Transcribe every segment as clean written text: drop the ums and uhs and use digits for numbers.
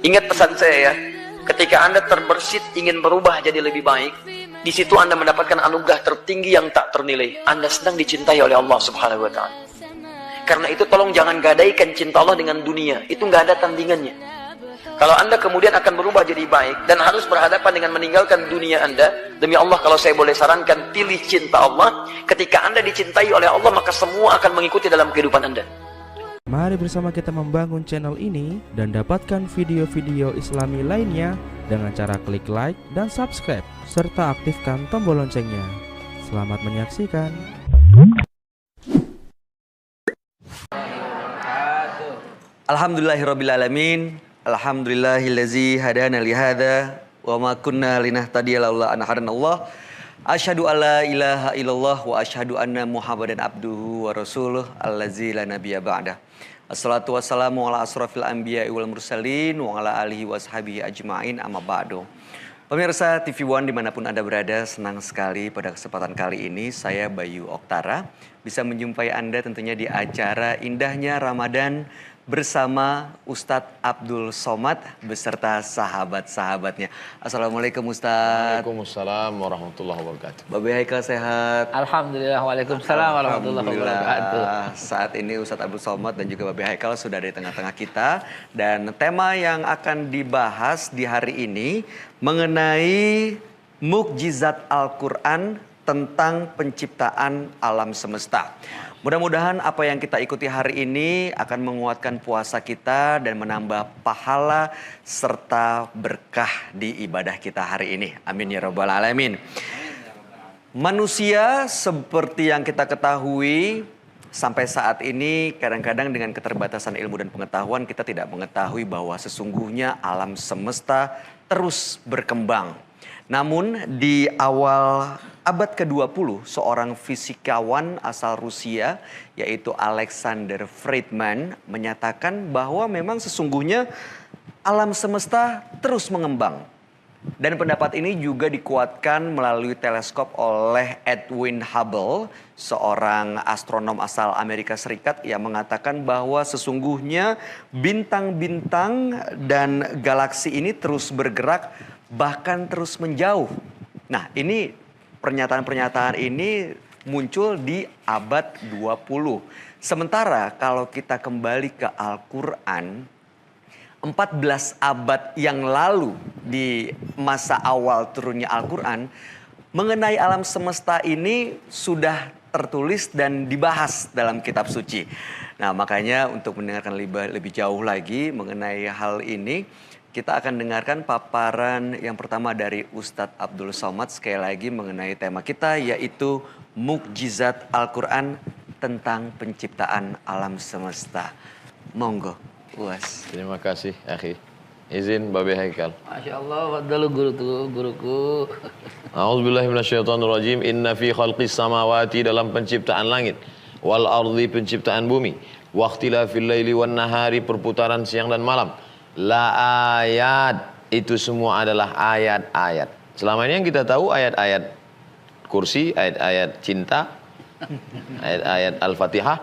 Ingat pesan saya ya, ketika Anda terbersit ingin berubah jadi lebih baik, di situ Anda mendapatkan anugerah tertinggi yang tak ternilai. Anda sedang dicintai oleh Allah Subhanahu wa Ta'ala. Karena itu tolong jangan gadaikan cinta Allah dengan dunia, itu nggak ada tandingannya. Kalau Anda kemudian akan berubah jadi baik dan harus berhadapan dengan meninggalkan dunia Anda, demi Allah kalau saya boleh sarankan, pilih cinta Allah. Ketika Anda dicintai oleh Allah, maka semua akan mengikuti dalam kehidupan Anda. Mari bersama kita membangun channel ini dan dapatkan video-video Islami lainnya dengan cara klik like dan subscribe serta aktifkan tombol loncengnya. Selamat menyaksikan. Alhamdulillahirrabbilalamin. Alhamdulillahillazi hadana lihada wa ma kunna linahtadiya laula an hadanallah. Asyhadu alla ilaha illallah wa asyhadu anna Muhammadan abduhu wa rasuluh allazi la nabiyya ba'dah. Assalatu wassalamu ala asrafil anbiya'i wal mursalin wa ala alihi washabihi ajma'in amma ba'du. Pemirsa TV One dimanapun Anda berada, senang sekali pada kesempatan kali ini saya Bayu Oktara bisa menjumpai Anda tentunya di acara Indahnya Ramadan bersama Ustadz Abdul Somad beserta sahabat-sahabatnya. Assalamualaikum Ustadz. Waalaikumsalam warahmatullahi wabarakatuh. Babe Haikal sehat? Alhamdulillah, waalaikumsalam warahmatullahi wabarakatuh. Saat ini Ustadz Abdul Somad dan juga Babe Haikal sudah di tengah-tengah kita. Dan tema yang akan dibahas di hari ini mengenai mukjizat Al-Quran tentang penciptaan alam semesta. Mudah-mudahan apa yang kita ikuti hari ini akan menguatkan puasa kita dan menambah pahala serta berkah di ibadah kita hari ini. Amin ya rabbal alamin. Manusia seperti yang kita ketahui sampai saat ini kadang-kadang dengan keterbatasan ilmu dan pengetahuan kita tidak mengetahui bahwa sesungguhnya alam semesta terus berkembang. Namun di awal abad ke-20, seorang fisikawan asal Rusia yaitu Alexander Friedman menyatakan bahwa memang sesungguhnya alam semesta terus mengembang. Dan pendapat ini juga dikuatkan melalui teleskop oleh Edwin Hubble, seorang astronom asal Amerika Serikat yang mengatakan bahwa sesungguhnya bintang-bintang dan galaksi ini terus bergerak bahkan terus menjauh. Nah, ini pernyataan-pernyataan ini muncul di abad 20. Sementara kalau kita kembali ke Al-Quran, 14 abad yang lalu di masa awal turunnya Al-Quran, mengenai alam semesta ini sudah tertulis dan dibahas dalam kitab suci. Nah, makanya untuk mendengarkan lebih jauh lagi mengenai hal ini, kita akan dengarkan paparan yang pertama dari Ustadz Abdul Somad sekali lagi mengenai tema kita yaitu mukjizat Al-Quran tentang penciptaan alam semesta. Monggo, Uas. Terima kasih, akhi. Izin Babe Haikal. Masya Allah, fadlu guruku. A'udzubillahi minasyaitonirrajim. Inna fi khalqis samawati, dalam penciptaan langit, wal ardi, penciptaan bumi, wa ikhtilafil laili wan nahari, perputaran siang dan malam, la ayat, itu semua adalah ayat-ayat. Selama ini yang kita tahu ayat-ayat kursi, ayat-ayat cinta, ayat-ayat Al-Fatihah.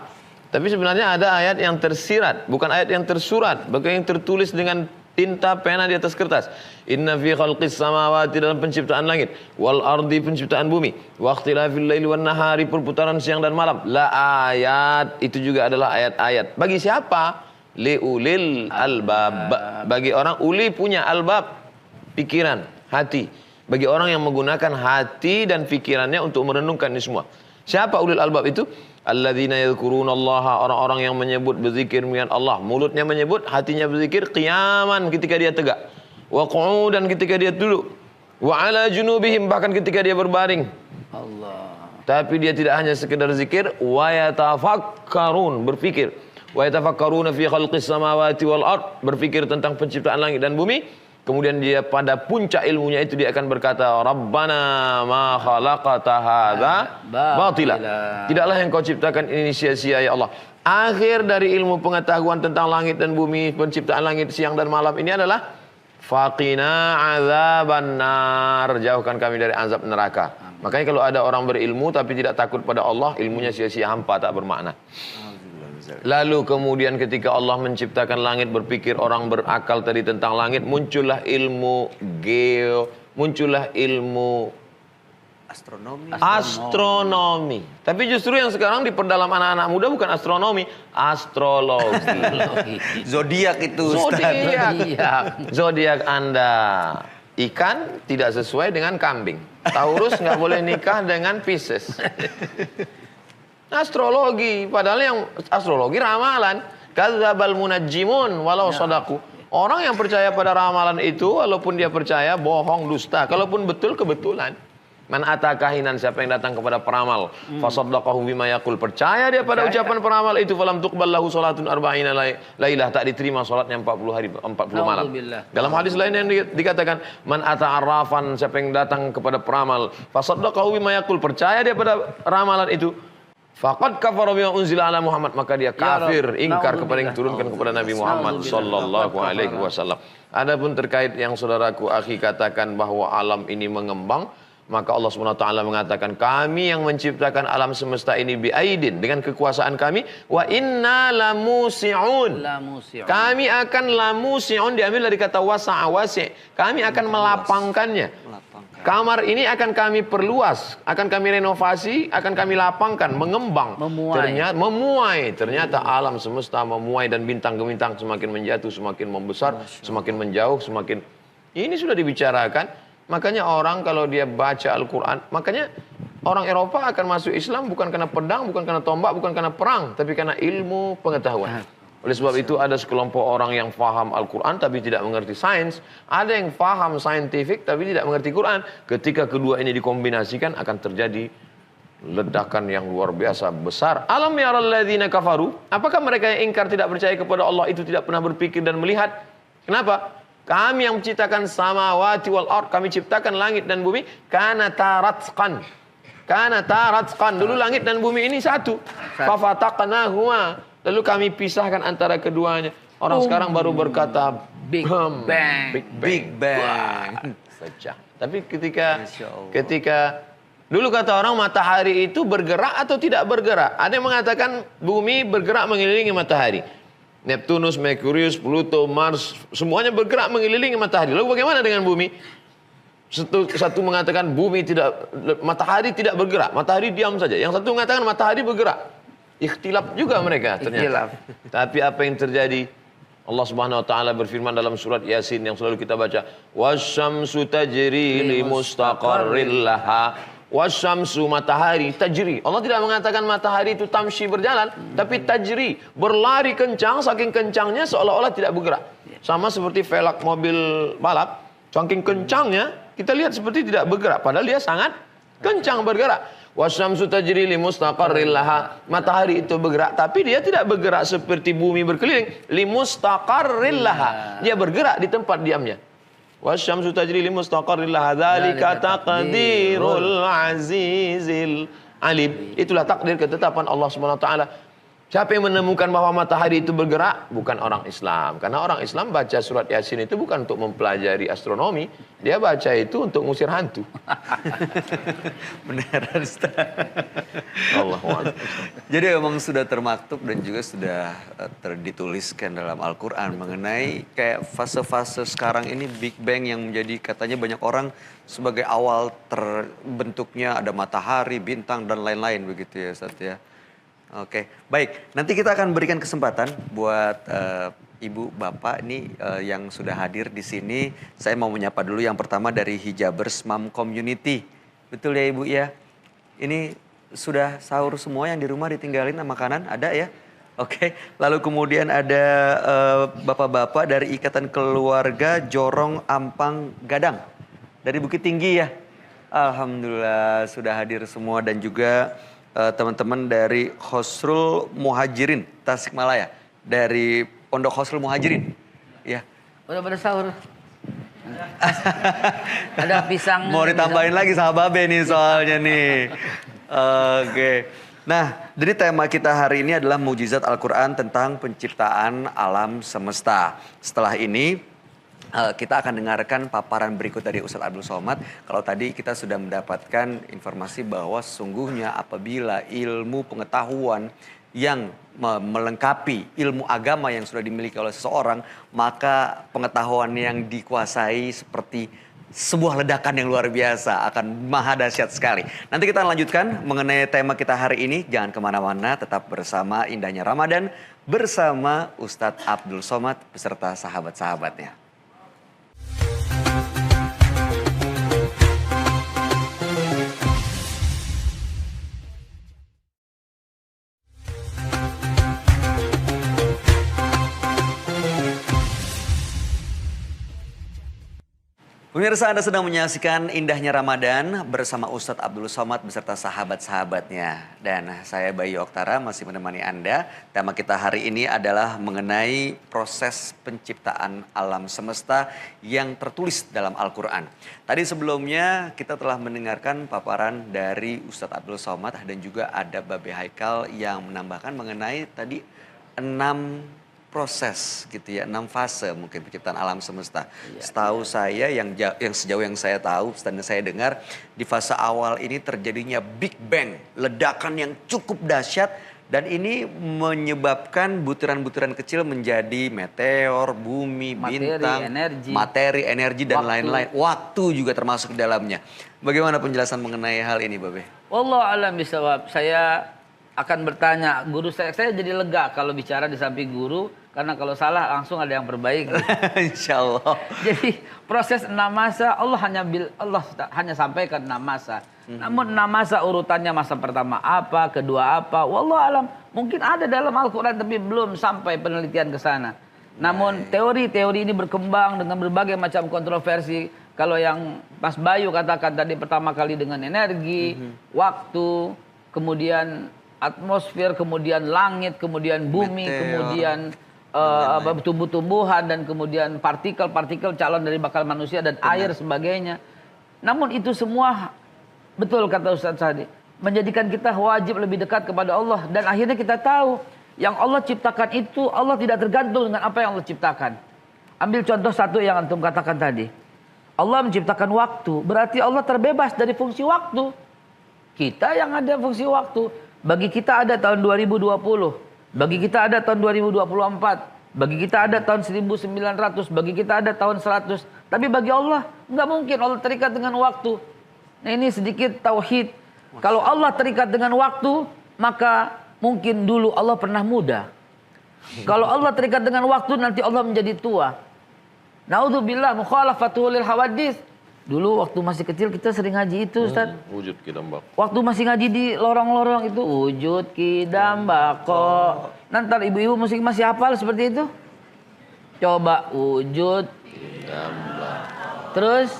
Tapi sebenarnya ada ayat yang tersirat, bukan ayat yang tersurat, bahkan yang tertulis dengan tinta pena di atas kertas. Inna fi khalqis samawati, dalam penciptaan langit, wal ardi, penciptaan bumi, wa ikhtilafil laili wan nahari, perputaran siang dan malam, la ayat, itu juga adalah ayat-ayat. Bagi siapa? Liulil albab, bagi orang uli punya albab, pikiran, hati, bagi orang yang menggunakan hati dan pikirannya untuk merenungkan ini semua. Siapa ulil albab itu? Alladzina yadhkurunallaha, orang-orang yang menyebut, berzikir mengingat Allah, mulutnya menyebut, hatinya berzikir, qiyaman, ketika dia tegak, wa qu'udan, ketika dia duduk, wa ala junubihim, bahkan ketika dia berbaring. Allah. Tapi dia tidak hanya sekedar zikir, wa yatafakkarun, berfikir. Wa yatafakkaruna fi khalqis samawati wal ard, berfikir tentang penciptaan langit dan bumi. Kemudian dia pada puncak ilmunya itu dia akan berkata, Rabbana ma khalaqata hadza batila, tidaklah yang kau ciptakan ini sia-sia ya Allah. Akhir dari ilmu pengetahuan tentang langit dan bumi, penciptaan langit siang dan malam ini adalah faqina azaban nar, jauhkan kami dari azab neraka. Makanya kalau ada orang berilmu tapi tidak takut pada Allah, ilmunya sia-sia, hampa, tak bermakna. Lalu kemudian ketika Allah menciptakan langit, berpikir orang berakal tadi tentang langit, muncullah ilmu muncullah ilmu astronomi. Tapi justru yang sekarang diperdalam anak-anak muda bukan astronomi, astrologi. Zodiak itu, Ustaz. Zodiak Anda. Ikan tidak sesuai dengan kambing. Taurus nggak boleh nikah dengan Pisces. Astrologi, padahal yang astrologi ramalan. Kadzdzabal munajjimun walau shadaku. Orang yang percaya pada ramalan itu, walaupun dia percaya, bohong, dusta. Kalaupun betul, kebetulan. Man atakahinan, siapa yang datang kepada peramal, fasaddaqahu bima yaqul, percaya dia pada ucapan peramal itu, falam tuqbal lahu salatun arba'ina lailah, tak diterima salatnya 40 hari 40 malam. Dalam hadis lain yang dikatakan, man ata'arrafan, siapa yang datang kepada peramal, fasaddaqahu bima yaqul, percaya dia pada ramalan itu, faqad kafara bima unzila ala Muhammad, maka dia kafir, ingkar kepada yang diturunkan kepada Nabi Muhammad sallallahu alaihi wasallam. Adapun terkait yang saudaraku akhi katakan bahwa alam ini mengembang, maka Allah SWT mengatakan, kami yang menciptakan alam semesta ini biaidin, dengan kekuasaan kami, wa inna lamusi'un. Kami akan lamusi'un, diambil dari kata wasa'a wasi'. Kami akan melapangkannya. Kamar ini akan kami perluas, akan kami renovasi, akan kami lapangkan, mengembang. Memuai. Ternyata alam semesta memuai dan bintang ke bintang semakin menjatuh, semakin membesar, semakin menjauh, semakin... Ini sudah dibicarakan. Makanya orang kalau dia baca Al-Quran, makanya orang Eropa akan masuk Islam bukan karena pedang, bukan karena tombak, bukan karena perang, tapi karena ilmu pengetahuan. Oleh sebab itu ada sekelompok orang yang faham Al-Quran tapi tidak mengerti sains. Ada yang faham saintifik tapi tidak mengerti Quran. Ketika kedua ini dikombinasikan akan terjadi ledakan yang luar biasa besar. Alam yaral ladzina kafaru, apakah mereka yang ingkar tidak percaya kepada Allah itu tidak pernah berpikir dan melihat? Kenapa? Kami yang menciptakan samawati wal ard, kami ciptakan langit dan bumi, kana taratsqan. Dulu langit dan bumi ini satu. Fafataqnahuma, lalu kami pisahkan antara keduanya. Orang sekarang baru berkata Big Bang. Saja. Tapi ketika dulu kata orang matahari itu bergerak atau tidak bergerak. Ada yang mengatakan bumi bergerak mengelilingi matahari. Neptunus, Merkurius, Pluto, Mars, semuanya bergerak mengelilingi matahari. Lalu bagaimana dengan bumi? Satu mengatakan matahari tidak bergerak, matahari diam saja. Yang satu mengatakan matahari bergerak. Ikhtilaf juga mereka ternyata. Tapi apa yang terjadi? Allah Subhanahu wa taala berfirman dalam surat Yasin yang selalu kita baca, wasyamsu tajri li mustaqarril laha. Wasyamsu, matahari, tajri. Allah tidak mengatakan matahari itu tamshi, berjalan, tapi tajri, berlari kencang, saking kencangnya seolah-olah tidak bergerak. Sama seperti velg mobil balap, saking kencangnya kita lihat seperti tidak bergerak, padahal dia sangat kencang bergerak. Wasyamsu tajri li mustaqarril laha. Matahari itu bergerak, tapi dia tidak bergerak seperti bumi berkeliling. Li mustaqarril laha. Dia bergerak di tempat diamnya. Wasyamsu tajri li mustaqarril laha, dzalika taqdirul azizil alim. Itulah takdir ketetapan Allah Subhanahu wa taala. Siapa yang menemukan bahwa matahari itu bergerak? Bukan orang Islam. Karena orang Islam baca surat Yasin itu bukan untuk mempelajari astronomi. Dia baca itu untuk ngusir hantu. Beneran, Ustaz. Jadi memang sudah termaktub dan juga sudah dituliskan dalam Al-Quran mengenai kayak fase-fase sekarang ini Big Bang yang menjadi katanya banyak orang sebagai awal terbentuknya ada matahari, bintang dan lain-lain begitu ya Ustaz ya. Oke, baik. Nanti kita akan berikan kesempatan buat Ibu, Bapak ini yang sudah hadir di sini. Saya mau menyapa dulu yang pertama dari Hijabers Mom Community. Betul ya Ibu ya? Ini sudah sahur semua yang di rumah ditinggalin makanan? Ada ya? Oke. Lalu kemudian ada Bapak-bapak dari Ikatan Keluarga Jorong Ampang Gadang. Dari Bukit Tinggi ya? Alhamdulillah sudah hadir semua dan juga... teman-teman dari Khosrul Muhajirin Tasikmalaya, dari Pondok Khosrul Muhajirin ya. Udah pada sahur. Ada pisang. Mau ditambahin lagi sama Babe nih soalnya nih. Oke. Nah, jadi tema kita hari ini adalah mukjizat Al-Quran tentang penciptaan alam semesta. Setelah ini kita akan dengarkan paparan berikut dari Ustadz Abdul Somad. Kalau tadi kita sudah mendapatkan informasi bahwa sesungguhnya apabila ilmu pengetahuan yang melengkapi ilmu agama yang sudah dimiliki oleh seseorang, maka pengetahuan yang dikuasai seperti sebuah ledakan yang luar biasa, akan maha dahsyat sekali. Nanti kita lanjutkan mengenai tema kita hari ini. Jangan kemana-mana, tetap bersama Indahnya Ramadan bersama Ustadz Abdul Somad beserta sahabat-sahabatnya. Pemirsa, Anda sedang menyaksikan Indahnya Ramadan bersama Ustadz Abdul Somad beserta sahabat-sahabatnya. Dan saya Bayu Oktara masih menemani Anda. Tema kita hari ini adalah mengenai proses penciptaan alam semesta yang tertulis dalam Al-Quran. Tadi sebelumnya kita telah mendengarkan paparan dari Ustadz Abdul Somad dan juga ada Babe Haikal yang menambahkan mengenai tadi 6 proses gitu ya, 6 fase mungkin penciptaan alam semesta. Setahu saya yang sejauh yang saya tahu dan saya dengar, di fase awal ini terjadinya Big Bang, ledakan yang cukup dahsyat, dan ini menyebabkan butiran-butiran kecil menjadi meteor, bumi, bintang, materi, energi dan lain-lain. Waktu juga termasuk di dalamnya. Bagaimana penjelasan mengenai hal ini, Babe? Wallahu a'lam bishawab. Saya akan bertanya, guru saya jadi lega kalau bicara di samping guru, karena kalau salah langsung ada yang perbaiki. Insya Allah. Jadi proses 6 masa Allah hanya sampaikan 6 masa. Namun 6 masa urutannya, masa pertama apa, kedua apa, wallahu alam. Mungkin ada dalam Al-Quran tapi belum sampai penelitian ke sana. Namun teori-teori ini berkembang dengan berbagai macam kontroversi. Kalau yang Mas Bayu katakan tadi pertama kali dengan energi, waktu, kemudian atmosfer, kemudian langit, kemudian bumi, kemudian tumbuh-tumbuhan, dan kemudian partikel-partikel calon dari bakal manusia dan air sebagainya. Namun itu semua betul kata Ustaz tadi, menjadikan kita wajib lebih dekat kepada Allah, dan akhirnya kita tahu yang Allah ciptakan itu Allah tidak tergantung dengan apa yang Allah ciptakan. Ambil contoh satu yang antum katakan tadi. Allah menciptakan waktu, berarti Allah terbebas dari fungsi waktu. Kita yang ada fungsi waktu. Bagi kita ada tahun 2020, bagi kita ada tahun 2024, bagi kita ada tahun 1900, bagi kita ada tahun 100. Tapi bagi Allah nggak mungkin, Allah terikat dengan waktu. Nah, ini sedikit tauhid. Kalau Allah terikat dengan waktu, maka mungkin dulu Allah pernah muda. Kalau Allah terikat dengan waktu, nanti Allah menjadi tua. Naudzubillah mukhalafatul lil hawadits. Dulu waktu masih kecil kita sering ngaji itu, Ustaz. Wujud kidam bako. Waktu masih ngaji di lorong-lorong itu, wujud kidam bako. Nanti ibu-ibu masih hafal seperti itu. Coba wujud kidam bako. Terus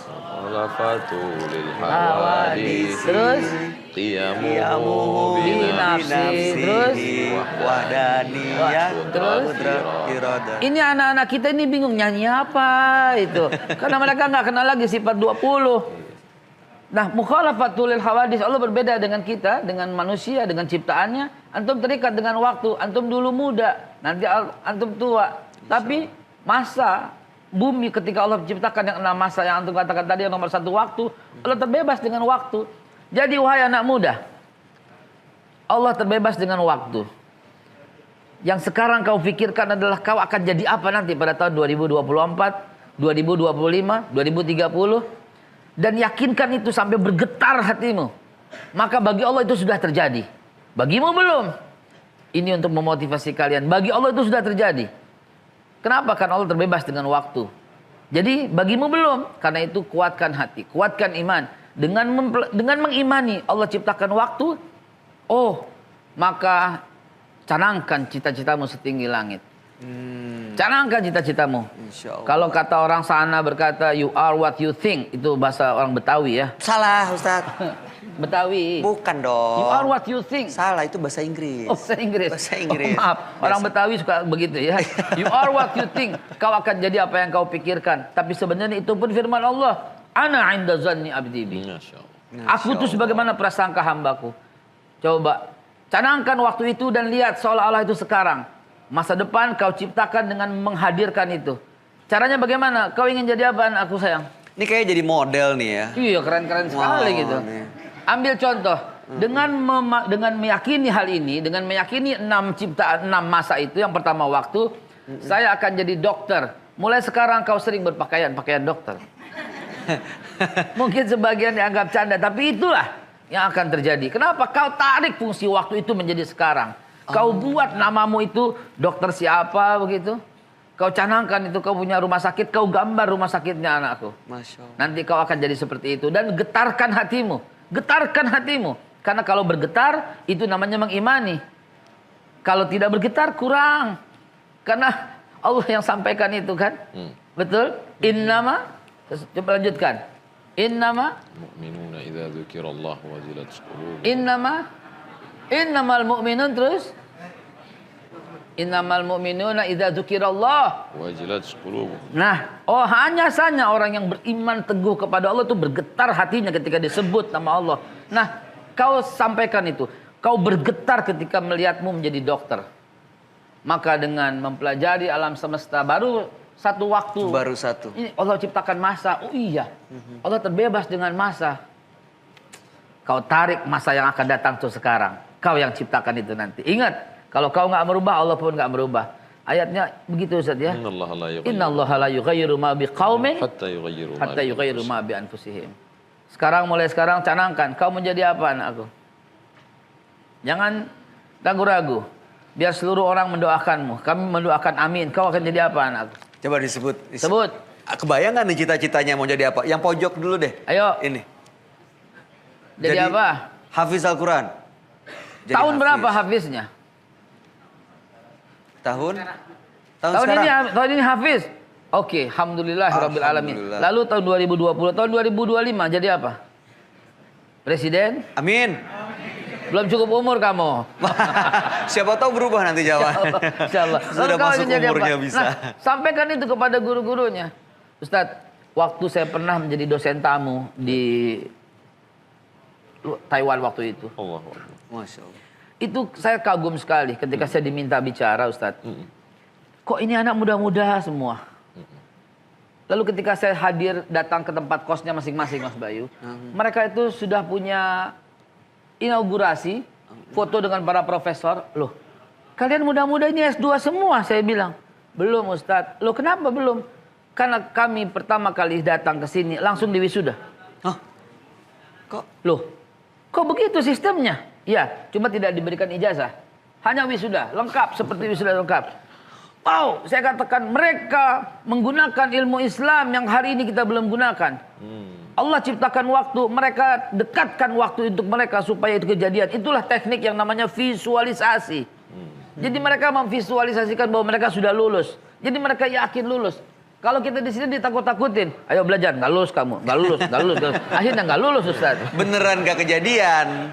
Khalafatul hawadits. Terus qiyamuhu binafsi. Terus wahdaniyah. Terus ini anak-anak kita ini bingung nyanyi apa itu. Karena mereka nggak kenal lagi sifat 20. Nah, mukhalafatul hawadits, Allah berbeda dengan kita, dengan manusia, dengan ciptaannya. Antum terikat dengan waktu. Antum dulu muda, nanti antum tua. Tapi masa bumi ketika Allah menciptakan yang 6 masa yang antum katakan tadi, yang nomor 1 waktu, Allah terbebas dengan waktu. Jadi wahai anak muda, Allah terbebas dengan waktu. Yang sekarang kau pikirkan adalah kau akan jadi apa nanti pada tahun 2024, 2025, 2030. Dan yakinkan itu sampai bergetar hatimu. Maka bagi Allah itu sudah terjadi. Bagimu belum. Ini untuk memotivasi kalian. Bagi Allah itu sudah terjadi. Kenapa? Karena Allah terbebas dengan waktu. Jadi bagimu belum. Karena itu kuatkan hati, kuatkan iman. Dengan mengimani Allah ciptakan waktu. Oh, maka canangkan cita-citamu setinggi langit. Canangkan cita-citamu. Kalau kata orang sana berkata, you are what you think. Itu bahasa orang Betawi ya. Salah, Ustaz. Betawi. Bukan dong. You are what you think. Salah, itu bahasa Inggris. Oh, bahasa Inggris. Bahasa Inggris. Oh, maaf, orang Betawi suka begitu ya. You are what you think. Kau akan jadi apa yang kau pikirkan. Tapi sebenarnya itu pun firman Allah. Ana 'inda zanni 'abdi bi. Aku itu sebagaimana prasangka hambaku. Coba canangkan waktu itu dan lihat seolah-olah itu sekarang. Masa depan kau ciptakan dengan menghadirkan itu. Caranya bagaimana? Kau ingin jadi apa anakku sayang? Ini kayak jadi model nih ya. Iya, keren-keren sekali gitu. Nih. Ambil contoh. Dengan meyakini hal ini, dengan meyakini 6 ciptaan 6 masa itu, yang pertama waktu, saya akan jadi dokter. Mulai sekarang kau sering berpakaian dokter. Mungkin sebagian dianggap canda, tapi itulah yang akan terjadi. Kenapa? Kau tarik fungsi waktu itu menjadi sekarang. Kau buat namamu itu dokter siapa begitu. Kau canangkan itu kau punya rumah sakit, kau gambar rumah sakitnya anakku. Masya Allah. Nanti kau akan jadi seperti itu. Dan getarkan hatimu. Getarkan hatimu. Karena kalau bergetar, itu namanya mengimani. Kalau tidak bergetar, kurang. Karena Allah yang sampaikan itu kan. Betul? Innama, coba lanjutkan. Mu'minuna idza dzukirallahu wajilat qulubuhum. Innamal mu'minun terus. Innamal mu'minuna idza dzukirallah Wajilat qulubuhum. Nah, hanya saja orang yang beriman teguh kepada Allah itu bergetar hatinya ketika disebut nama Allah. Nah, kau sampaikan itu. Kau bergetar ketika melihatmu menjadi dokter. Maka dengan mempelajari alam semesta baru satu waktu. Baru satu. Ini Allah ciptakan masa. Oh iya. Allah terbebas dengan masa. Kau tarik masa yang akan datang tuh sekarang. Kau yang ciptakan itu nanti. Ingat. Kalau kau nggak merubah, Allah pun nggak merubah. Ayatnya begitu Ustaz ya. Innallaha la yughayyiru ma biqaumin hatta yughayyiru ma bi anfusihim. Mulai sekarang canangkan, kau menjadi apa anakku? Jangan ragu-ragu. Biar seluruh orang mendoakanmu. Kami mendoakan amin. Kau akan jadi apa anakku? Coba disebut. Sebut. Kebayang nggak nih cita-citanya mau jadi apa? Yang pojok dulu deh. Ayo. Ini. Jadi apa? Hafiz Al-Quran. Tahun berapa hafiznya? Tahun Tahun ini hafiz. Oke, alhamdulillahirabbil alamin. Lalu tahun 2020, tahun 2025 jadi apa? Presiden? Amin. Belum cukup umur kamu. Siapa tahu berubah nanti jawaban. Insyaallah. Sudah masuk umurnya bisa. Nah, sampaikan itu kepada guru-gurunya. Ustadz, waktu saya pernah menjadi dosen tamu di Taiwan waktu itu. Masya Allah. Itu saya kagum sekali ketika saya diminta bicara Ustadz. Kok ini anak muda-muda semua? Lalu ketika saya hadir datang ke tempat kosnya masing-masing Mas Bayu. Mereka itu sudah punya inaugurasi. Foto dengan para profesor. Loh, kalian muda-muda ini S2 semua saya bilang. Belum Ustadz. Loh kenapa belum? Karena kami pertama kali datang ke sini langsung diwisuda. Hah? Kok? Loh, kok begitu sistemnya? Ya, cuma tidak diberikan ijazah. Hanya wisuda, lengkap seperti wisuda lengkap. Wow, saya katakan mereka menggunakan ilmu Islam yang hari ini kita belum gunakan. Allah ciptakan waktu, mereka dekatkan waktu untuk mereka supaya itu kejadian. Itulah teknik yang namanya visualisasi. Jadi mereka memvisualisasikan bahwa mereka sudah lulus. Jadi mereka yakin lulus. Kalau kita di sini ditakut-takutin, ayo belajar, nggak lulus kamu, nggak lulus. Akhirnya nggak lulus Ustaz. Beneran nggak kejadian.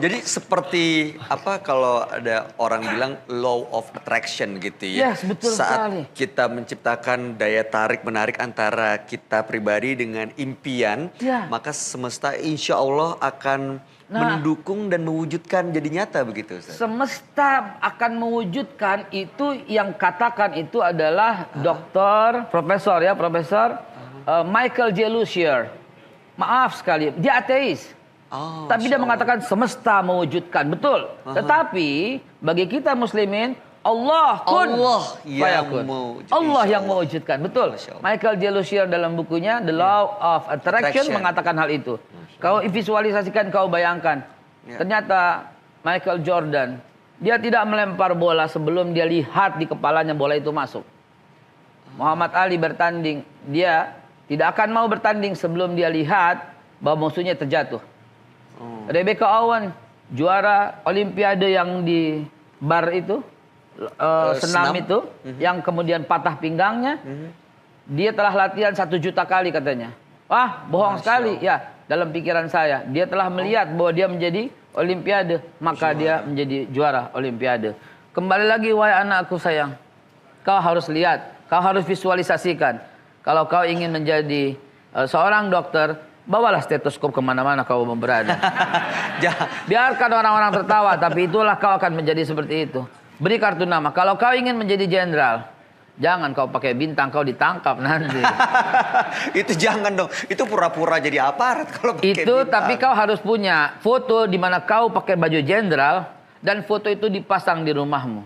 Jadi seperti apa kalau ada orang bilang law of attraction gitu ya. Yes, betul Saat sekali. kita menciptakan daya tarik menarik antara kita pribadi dengan impian, Ya. maka semesta insya Allah akan mendukung dan mewujudkan jadi nyata begitu Ustaz. Semesta akan mewujudkan itu yang katakan itu adalah Profesor Michael J. Lucier. Maaf sekali, dia ateis. Tapi dia mengatakan semesta mewujudkan, betul. Tetapi bagi kita muslimin, Allah yang mewujudkan, betul. Michael J. Lucier dalam bukunya The Law of Attraction mengatakan hal itu. Kau visualisasikan, kau bayangkan. Ternyata Michael Jordan, dia tidak melempar bola sebelum dia lihat di kepalanya bola itu masuk. Muhammad Ali bertanding, dia tidak akan mau bertanding sebelum dia lihat bahwa musuhnya terjatuh. Rebecca Owen, juara Olimpiade yang di bar itu, senam itu, yang kemudian patah pinggangnya, dia telah latihan 1 juta kali katanya. Wah, bohong sekali. Ya, dalam pikiran saya, dia telah melihat bahwa dia menjadi Olimpiade, maka dia menjadi juara Olimpiade. Kembali lagi, wahai anakku sayang, kau harus lihat, kau harus visualisasikan. Kalau kau ingin menjadi seorang dokter, bawalah stetoskop kemana-mana kau berada. Biarkan orang-orang tertawa, tapi itulah kau akan menjadi seperti itu. Beri kartu nama. Kalau kau ingin menjadi jenderal, Jangan kau pakai bintang, kau ditangkap nanti. Itu jangan dong. Itu pura-pura jadi aparat kalau pakai Itu bintang. tapi kau harus punya foto di mana kau pakai baju jenderal dan foto itu dipasang di rumahmu.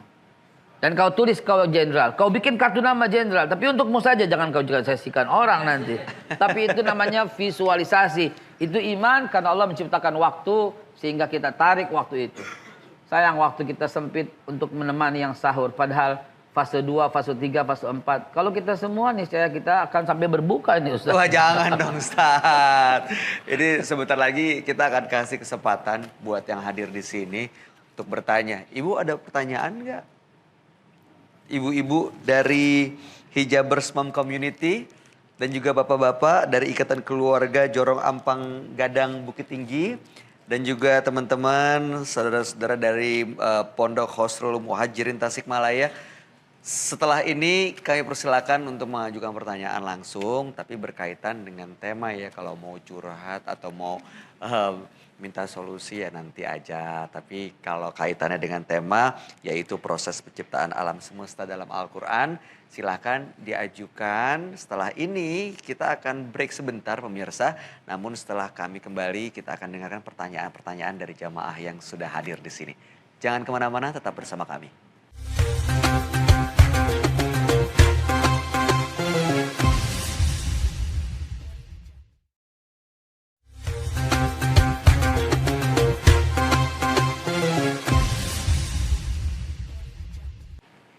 Dan kau tulis kau jenderal. Kau bikin kartu nama jenderal. Tapi untukmu saja, jangan kau juga saksikan orang nanti. Tapi itu namanya visualisasi. Itu iman karena Allah menciptakan waktu sehingga kita tarik waktu itu. Sayang waktu kita sempit untuk menemani yang sahur. Padahal fase 2, fase 3, fase 4. Kalau kita semua nih, saya kita akan sampai berbuka ini Ustaz. Wah jangan dong Ustaz. Ini sebentar lagi kita akan kasih kesempatan buat yang hadir di sini untuk bertanya. Ibu ada pertanyaan nggak? Ibu-ibu dari Hijabers Mom Community dan juga bapak-bapak dari Ikatan Keluarga Jorong Ampang Gadang Bukit Tinggi dan juga teman-teman saudara-saudara dari Pondok Khosrul Muhajirin Tasikmalaya. Setelah ini kami persilakan untuk mengajukan pertanyaan langsung tapi berkaitan dengan tema ya. Kalau mau curhat atau mau minta solusi ya nanti aja. Tapi kalau kaitannya dengan tema yaitu proses penciptaan alam semesta dalam Al-Quran, silakan diajukan. Setelah ini kita akan break sebentar pemirsa. Namun setelah kami kembali kita akan dengarkan pertanyaan-pertanyaan dari jamaah yang sudah hadir di sini. Jangan kemana-mana, tetap bersama kami.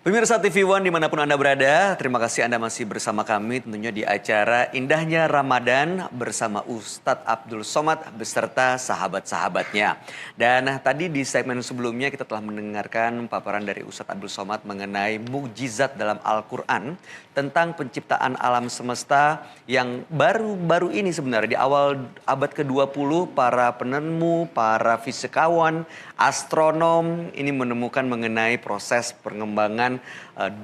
Pemirsa TV One dimanapun Anda berada, terima kasih Anda masih bersama kami tentunya di acara Indahnya Ramadan bersama Ustadz Abdul Somad beserta sahabat-sahabatnya. Dan tadi di segmen sebelumnya kita telah mendengarkan paparan dari Ustadz Abdul Somad mengenai mukjizat dalam Al-Quran tentang penciptaan alam semesta yang baru-baru ini sebenarnya di awal abad ke-20 para penemu, para fisikawan, astronom ini menemukan mengenai proses pengembangan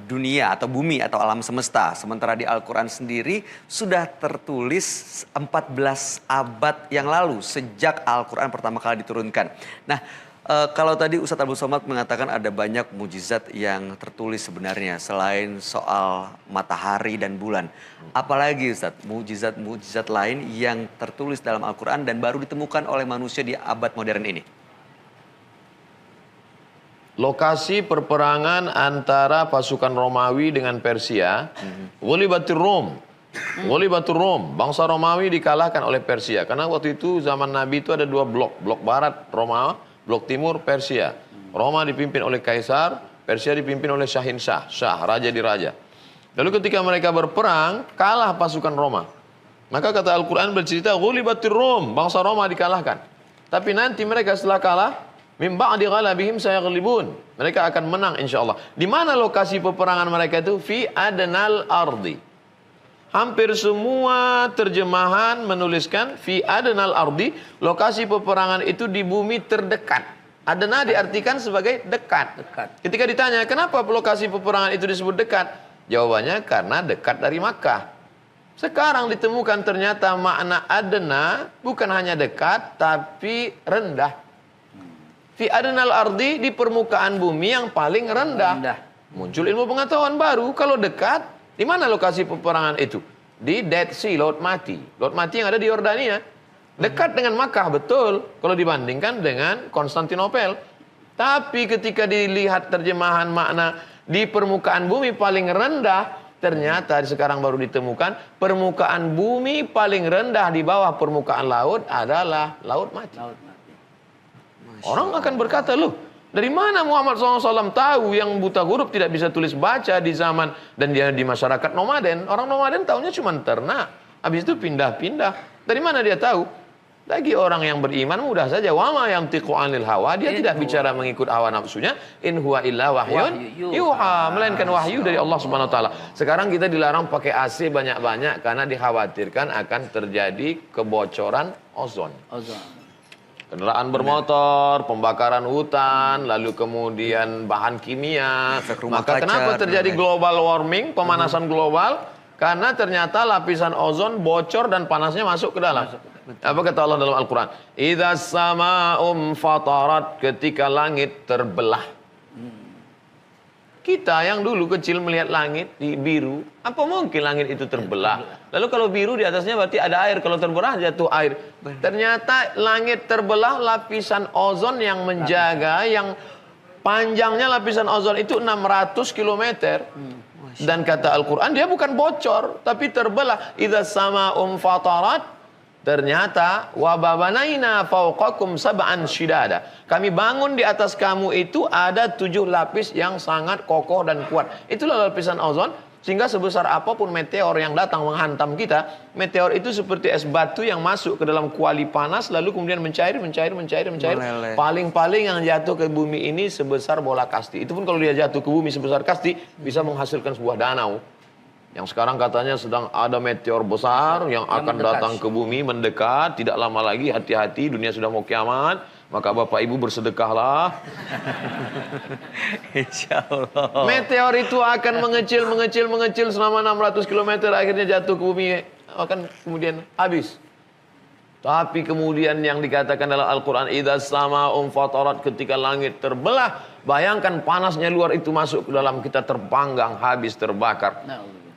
dunia atau bumi atau alam semesta. Sementara di Al-Quran sendiri sudah tertulis 14 abad yang lalu sejak Al-Quran pertama kali diturunkan. Nah, kalau tadi Ustadz Abdul Somad mengatakan ada banyak mujizat yang tertulis sebenarnya selain soal matahari dan bulan. Apalagi Ustadz mujizat lain yang tertulis dalam Al-Quran dan baru ditemukan oleh manusia di abad modern ini? Lokasi perperangan antara pasukan Romawi dengan Persia, Ghulibatir Rum. Ghulibatir Rum, bangsa Romawi dikalahkan oleh Persia. Karena waktu itu zaman Nabi itu ada dua blok. Blok barat Roma, blok timur Persia. Roma dipimpin oleh Kaisar, Persia dipimpin oleh Syahin Shah, raja di raja. Lalu ketika mereka berperang, kalah pasukan Roma. Maka kata Al-Quran bercerita, Ghulibatir Rum, bangsa Roma dikalahkan. Tapi nanti mereka setelah kalah, Min ba'di ghalabihim sayaghlibun. Mereka akan menang insyaallah. Di mana lokasi peperangan mereka itu? Fi adnal ardi. Hampir semua terjemahan menuliskan fi adnal ardi, lokasi peperangan itu di bumi terdekat. Adna diartikan sebagai dekat. Ketika ditanya, kenapa lokasi peperangan itu disebut dekat? Jawabannya karena dekat dari Makkah. Sekarang ditemukan ternyata makna adna bukan hanya dekat tapi rendah. Fi adnal ardi, di permukaan bumi yang paling rendah. Muncul ilmu pengetahuan baru. Kalau dekat, di mana lokasi peperangan itu? Di Dead Sea, Laut Mati. Laut Mati yang ada di Yordania. Dekat dengan Makkah, betul. Kalau dibandingkan dengan Konstantinopel. Tapi ketika dilihat terjemahan makna di permukaan bumi paling rendah, ternyata sekarang baru ditemukan permukaan bumi paling rendah di bawah permukaan laut adalah Laut Mati. Orang akan berkata, loh, dari mana Muhammad SAW tahu yang buta huruf tidak bisa tulis baca di zaman dan dia di masyarakat nomaden? Orang nomaden tahunya cuma ternak, habis itu pindah-pindah. Dari mana dia tahu? Bagi orang yang beriman mudah saja. Wa ma yantiqu 'anil hawa, dia tidak bicara mengikut hawa nafsunya. In huwa illa wahyun yuha, melainkan wahyu dari Allah Subhanahu wa taala. Sekarang kita dilarang pakai AC banyak-banyak karena dikhawatirkan akan terjadi kebocoran ozon. Kendaraan bermotor, pembakaran hutan, lalu kemudian bahan kimia. Maka kenapa terjadi global warming, pemanasan global? Karena ternyata lapisan ozon bocor dan panasnya masuk ke dalam. Apa kata Allah dalam Al-Quran? Idza sama'um fatarat, ketika langit terbelah. Kita yang dulu kecil melihat langit di biru, apa mungkin langit itu terbelah? Lalu kalau biru di atasnya berarti ada air, kalau terbelah jatuh air. Ternyata langit terbelah, lapisan ozon yang menjaga, yang panjangnya lapisan ozon itu 600 km. Dan kata Al-Quran dia bukan bocor, tapi terbelah. Idza sama'um fatarat. Ternyata wababanaina fauqakum sab'an shidada. Kami bangun di atas kamu itu ada 7 lapis yang sangat kokoh dan kuat. Itulah lapisan ozon, sehingga sebesar apapun meteor yang datang menghantam kita, meteor itu seperti es batu yang masuk ke dalam kuali panas lalu kemudian mencair. Meleleh. Paling-paling yang jatuh ke bumi ini sebesar bola kasti. Itu pun kalau dia jatuh ke bumi sebesar kasti bisa menghasilkan sebuah danau. Yang sekarang katanya sedang ada meteor besar yang akan datang ke bumi, mendekat. Tidak lama lagi, hati-hati, dunia sudah mau kiamat. Maka Bapak Ibu bersedekahlah. Insya Allah. Meteor itu akan mengecil selama 600 km. Akhirnya jatuh ke bumi, akan kemudian habis. Tapi kemudian yang dikatakan dalam Al-Quran, idza sama'um fatarat, ketika langit terbelah. Bayangkan panasnya luar itu masuk ke dalam kita, terpanggang, habis, terbakar.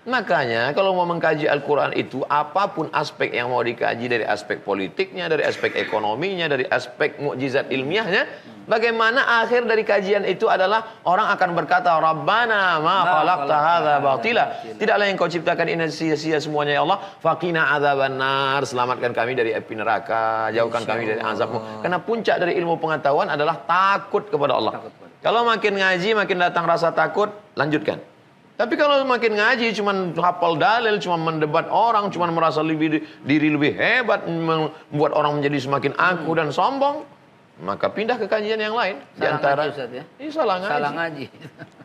Makanya kalau mau mengkaji Al-Quran itu, apapun aspek yang mau dikaji, dari aspek politiknya, dari aspek ekonominya, dari aspek mukjizat ilmiahnya, bagaimana akhir dari kajian itu adalah orang akan berkata, Rabbana ma khalaqta hadza batila. Tidaklah yang kau ciptakan ini sia-sia semuanya ya Allah. Faqina adzabannar, selamatkan kami dari api neraka, jauhkan kami dari azabmu. Karena puncak dari ilmu pengetahuan adalah takut kepada Allah. Kalau makin ngaji, makin datang rasa takut, lanjutkan. Tapi kalau makin ngaji, cuman hafal dalil, cuman mendebat orang, cuman merasa diri lebih hebat, membuat orang menjadi semakin angkuh dan sombong, maka pindah ke kajian yang lain. Di antara salah ngaji.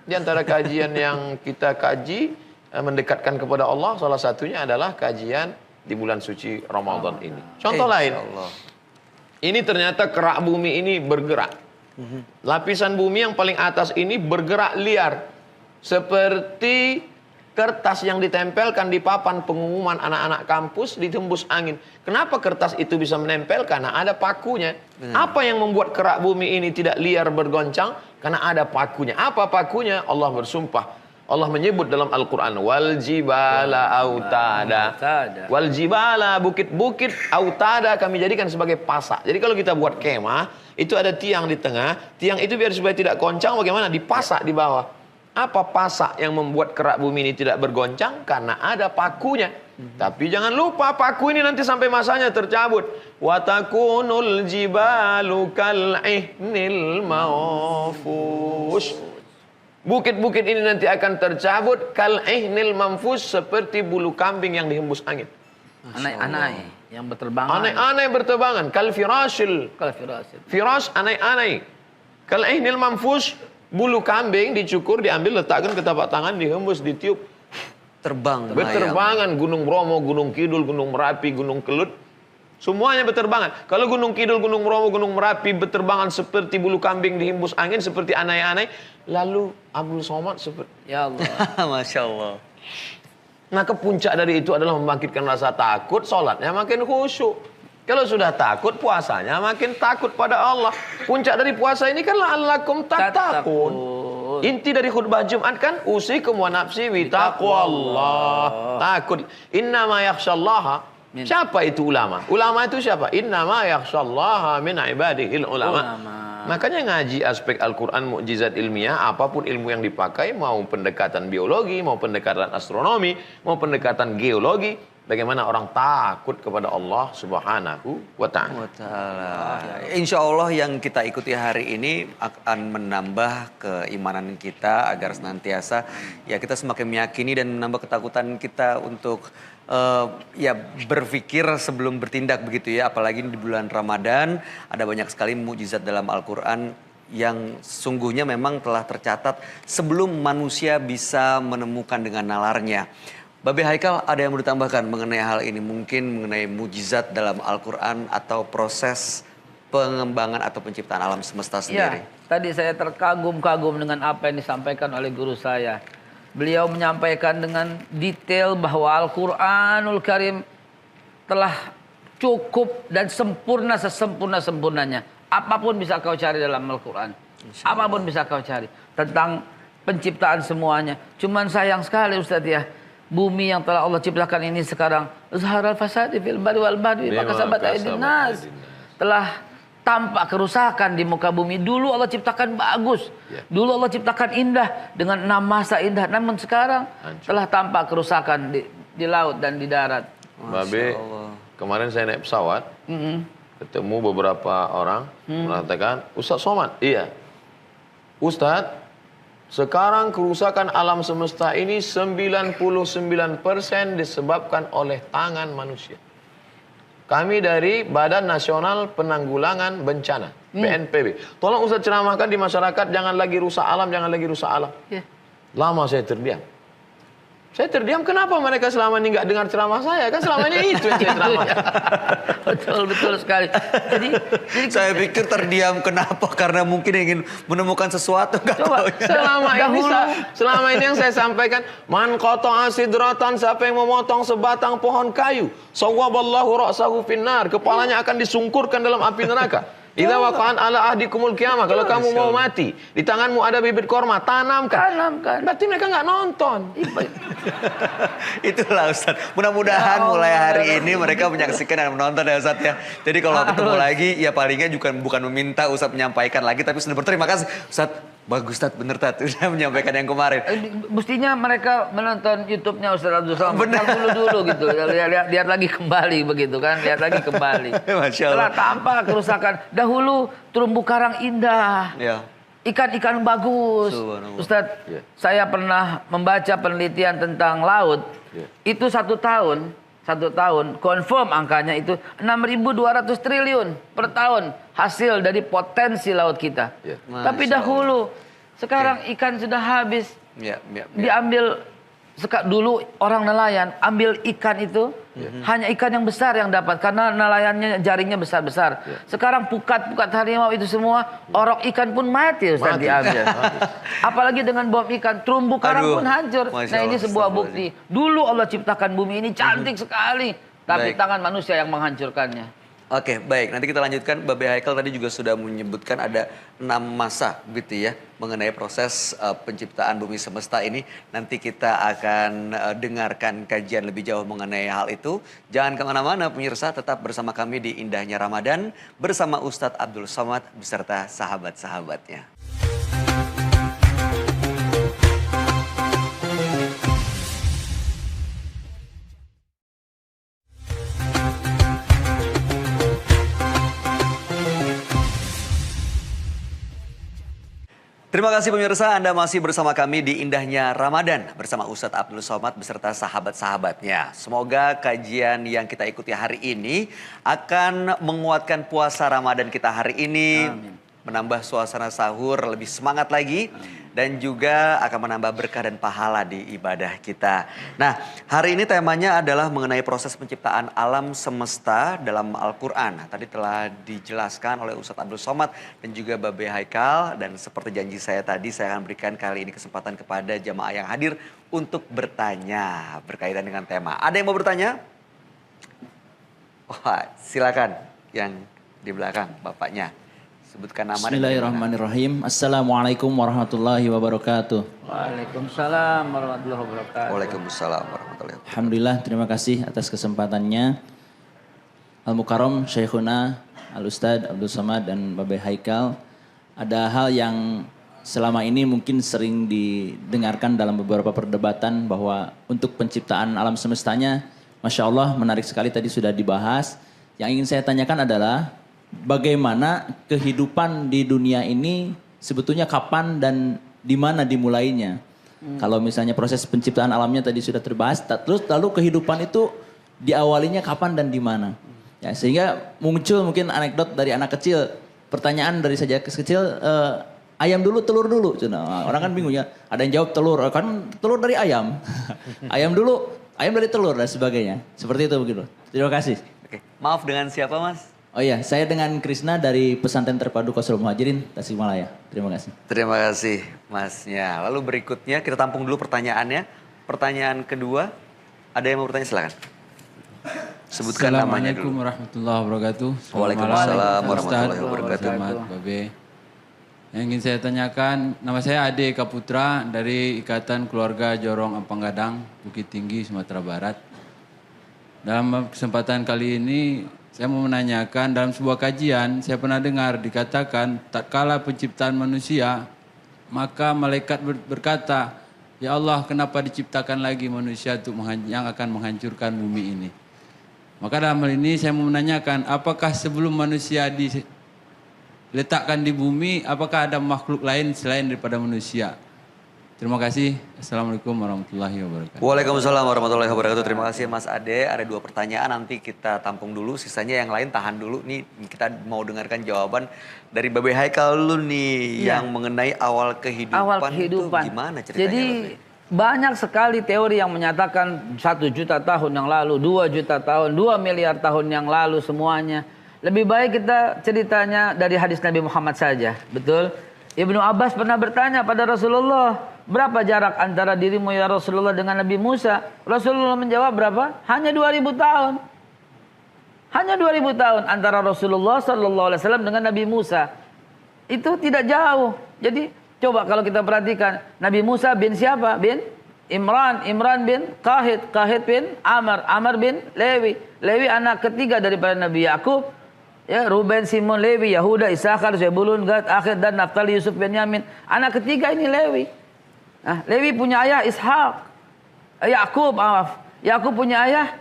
Di antara kajian yang kita kaji, mendekatkan kepada Allah, salah satunya adalah kajian di bulan suci Ramadan ini. Contoh lain, ini ternyata kerak bumi ini bergerak. Lapisan bumi yang paling atas ini bergerak liar. Seperti kertas yang ditempelkan di papan pengumuman anak-anak kampus ditembus angin. Kenapa kertas itu bisa menempel? Karena ada pakunya. Apa yang membuat kerak bumi ini tidak liar bergoncang? Karena ada pakunya. Apa pakunya? Allah bersumpah. Allah menyebut dalam Al-Quran, wal jibala autada. Wal jibala, bukit-bukit autada kami jadikan sebagai pasak. Jadi kalau kita buat kemah, itu ada tiang di tengah. Tiang itu biar supaya tidak goncang, bagaimana? Dipasak di bawah. Apa pasak yang membuat kerak bumi ini tidak bergoncang? Karena ada pakunya. Tapi jangan lupa paku ini nanti sampai masanya tercabut. Watakunul jibalu kal'ihnil mawfus. Bukit-bukit ini nanti akan tercabut kal'ihnil manfus, seperti bulu kambing yang dihembus angin. Anai-anai yang berterbangan. Anai-anai berterbangan. Kal firasil. Firas anai-anai. Kal'ihnil manfus. Bulu kambing dicukur, diambil, letakkan ke tapak tangan, dihembus, ditiup. Terbang. Berterbangan. Gunung Bromo, Gunung Kidul, Gunung Merapi, Gunung Kelut. Semuanya berterbangan. Kalau Gunung Kidul, Gunung Bromo, Gunung Merapi berterbangan seperti bulu kambing dihembus angin, seperti anai-anai. Lalu Abdul Somad seperti... Ya Allah. Masya Allah. Nah, kepuncak dari itu adalah membangkitkan rasa takut, sholatnya makin khusyuk. Kalau sudah takut, puasanya makin takut pada Allah. Puncak dari puasa ini kan la'allakum tattaqun. Inti dari khutbah Jumat kan usikum wa nafsi bi taqwallah. Takut. Innama yakhsyallaha. Siapa itu ulama? Ulama itu siapa? Innama yakhsyallaha min ibadihil ulama. Makanya ngaji aspek Al-Quran, mukjizat ilmiah, apapun ilmu yang dipakai, mau pendekatan biologi, mau pendekatan astronomi, mau pendekatan geologi, bagaimana orang takut kepada Allah Subhanahu wa ta'ala. Insya Allah yang kita ikuti hari ini akan menambah keimanan kita agar senantiasa ya kita semakin meyakini dan menambah ketakutan kita untuk ya berpikir sebelum bertindak begitu ya. Apalagi di bulan Ramadan ada banyak sekali mukjizat dalam Al-Quran yang sungguhnya memang telah tercatat sebelum manusia bisa menemukan dengan nalarnya. Babe Haikal, ada yang mau ditambahkan mengenai hal ini? Mungkin mengenai mujizat dalam Al-Quran atau proses pengembangan atau penciptaan alam semesta sendiri? Ya, tadi saya terkagum-kagum dengan apa yang disampaikan oleh guru saya. Beliau menyampaikan dengan detail bahwa Al-Quranul Karim telah cukup dan sempurna sesempurna-sempurnanya. Apapun bisa kau cari dalam Al-Quran. Apapun bisa kau cari. Tentang penciptaan semuanya. Cuman sayang sekali Ustaz ya, bumi yang telah Allah ciptakan ini sekarang zharal fasadi fil barri wal bahri bima kasabat aydin nas, telah tampak kerusakan di muka bumi. Dulu Allah ciptakan bagus, dulu Allah ciptakan indah dengan 6 masa indah, namun sekarang telah tampak kerusakan di laut dan di darat. Babe, kemarin saya naik pesawat, ketemu beberapa orang mengatakan, Ustaz Somad, iya, Ustaz, sekarang kerusakan alam semesta ini 99% disebabkan oleh tangan manusia. Kami dari Badan Nasional Penanggulangan Bencana, BNPB. Tolong Ustaz ceramahkan di masyarakat, jangan lagi rusak alam, jangan lagi rusak alam. Lama saya terdiam. Saya terdiam, kenapa mereka selama ini nggak dengar ceramah saya? Kan selama ini itu yang saya ceramahkan. Betul sekali. Jadi Saya pikir terdiam, kenapa? Karena mungkin ingin menemukan sesuatu. coba selama ini yang saya sampaikan, man qata'a sidratan, siapa yang memotong sebatang pohon kayu, sawwaballahu ra'sahu finnar, kepalanya akan disungkurkan dalam api neraka. Idza waqa'an ala ahdikumul qiyamah, kalau kamu mau mati, di tanganmu ada bibit korma, tanamkan. Berarti mereka nggak nonton. Itulah Ustaz. Mudah-mudahan mulai hari ini mereka menyaksikan dan menonton ya Ustaz ya. Jadi kalau ketemu lagi ya palingnya bukan meminta Ustaz menyampaikan lagi, tapi sudah berterima kasih Ustaz. Bagus Ustaz, bener Ustaz, sudah menyampaikan yang kemarin. Mestinya mereka menonton YouTube-nya Ustaz Abdul Somad dulu gitu. Lihat lagi kembali begitu kan, lihat lagi kembali. Masya Allah. Setelah tampak kerusakan. Dahulu terumbu karang indah. Ya. Ikan-ikan bagus. Ustaz, saya pernah membaca penelitian tentang laut. Itu 1 tahun, confirm angkanya itu 6.200 triliun per tahun hasil dari potensi laut kita. Tapi dahulu, sekarang ikan sudah habis. Diambil, dulu orang nelayan ambil ikan itu, hanya ikan yang besar yang dapat karena nelayannya jaringnya besar-besar. Sekarang pukat-pukat harimau itu semua, orok ikan pun mati Ustaz diambil. Apalagi dengan bom ikan, terumbu karang pun hancur. Nah ini sebuah bukti. Dulu Allah ciptakan bumi ini cantik sekali, tapi tangan manusia yang menghancurkannya. Oke, baik. Nanti kita lanjutkan. Babe Haikal tadi juga sudah menyebutkan ada 6 masa gitu ya mengenai proses penciptaan bumi semesta ini. Nanti kita akan dengarkan kajian lebih jauh mengenai hal itu. Jangan kemana-mana pemirsa, tetap bersama kami di Indahnya Ramadan bersama Ustadz Abdul Somad beserta sahabat-sahabatnya. Terima kasih pemirsa, Anda masih bersama kami di Indahnya Ramadan bersama Ustadz Abdul Somad beserta sahabat-sahabatnya. Semoga kajian yang kita ikuti hari ini akan menguatkan puasa Ramadan kita hari ini. Amin. Menambah suasana sahur lebih semangat lagi. Dan juga akan menambah berkah dan pahala di ibadah kita. Nah, hari ini temanya adalah mengenai proses penciptaan alam semesta dalam Al-Quran. Nah, tadi telah dijelaskan oleh Ustadz Abdul Somad dan juga Babe Haikal. Dan seperti janji saya tadi, saya akan berikan kali ini kesempatan kepada jamaah yang hadir untuk bertanya berkaitan dengan tema. Ada yang mau bertanya? Wah, silakan yang di belakang bapaknya. Sebutkan nama. Bismillahirrahmanirrahim. Assalamualaikum warahmatullahi wabarakatuh. Waalaikumsalam warahmatullahi wabarakatuh. Waalaikumsalam warahmatullahi wabarakatuh. Alhamdulillah, terima kasih atas kesempatannya. Al-Mukarram, Syekhuna, Al-Ustadz Abdul Somad dan Babe Haikal. Ada hal yang selama ini mungkin sering didengarkan dalam beberapa perdebatan bahwa untuk penciptaan alam semestanya, Masya Allah menarik sekali tadi sudah dibahas. Yang ingin saya tanyakan adalah bagaimana kehidupan di dunia ini sebetulnya kapan dan di mana dimulainya. Kalau misalnya proses penciptaan alamnya tadi sudah terbahas, terus lalu kehidupan itu diawalinya kapan dan di mana. Ya, sehingga muncul mungkin anekdot dari anak kecil, pertanyaan dari sejak kecil, ayam dulu telur dulu. Nah, orang kan bingung ya, ada yang jawab telur, kan telur dari ayam. Ayam dulu, ayam dari telur dan sebagainya. Seperti itu begitu. Terima kasih. Oke. Maaf, dengan siapa Mas? Oh iya, saya dengan Krisna dari Pesantren Terpadu Qasrul Muhajirin, Tasikmalaya. Terima kasih. Terima kasih Masnya. Lalu berikutnya kita tampung dulu pertanyaannya. Pertanyaan kedua, ada yang mau bertanya silakan. Sebutkan namanya dulu. Assalamualaikum warahmatullahi wabarakatuh. Waalaikumsalam warahmatullahi wabarakatuh. Selamat, Babe. Yang ingin saya tanyakan, nama saya Ade Kaputra dari Ikatan Keluarga Jorong Ampang Gadang, Bukit Tinggi, Sumatera Barat. Dalam kesempatan kali ini, saya mau menanyakan dalam sebuah kajian, saya pernah dengar dikatakan, tatkala penciptaan manusia, maka malaikat berkata, ya Allah, kenapa diciptakan lagi manusia yang akan menghancurkan bumi ini? Maka dalam hal ini saya mau menanyakan, apakah sebelum manusia diletakkan di bumi, apakah ada makhluk lain selain daripada manusia? Terima kasih. Assalamualaikum warahmatullahi wabarakatuh. Waalaikumsalam warahmatullahi wabarakatuh. Terima kasih Mas Ade. Ada 2 pertanyaan, nanti kita tampung dulu. Sisanya yang lain tahan dulu. Nih kita mau dengarkan jawaban dari Babe Haikal dulu nih. Yang mengenai awal kehidupan. Awal kehidupan. Itu gimana ceritanya? Jadi banyak sekali teori yang menyatakan 1 juta tahun yang lalu, 2 juta tahun, 2 miliar tahun yang lalu semuanya. Lebih baik kita ceritanya dari hadis Nabi Muhammad saja. Betul? Ibnu Abbas pernah bertanya pada Rasulullah, berapa jarak antara dirimu ya Rasulullah dengan Nabi Musa? Rasulullah menjawab berapa? Hanya 2000 tahun. Hanya 2000 tahun antara Rasulullah SAW dengan Nabi Musa. Itu tidak jauh. Jadi coba kalau kita perhatikan, Nabi Musa bin siapa? Bin Imran, Imran bin Qahit, Qahit bin Amr, Amr bin Lewi. Lewi anak ketiga daripada Nabi Yakub. Ya, Ruben, Simon, Lewi, Yahuda, Isakhar, Zebulun, Gad, Akhir, dan Naftali, Yusuf, Benyamin. Anak ketiga ini Lewi. Nah, Lewi punya ayah Ishak. Yakub, maaf. Yakub punya ayah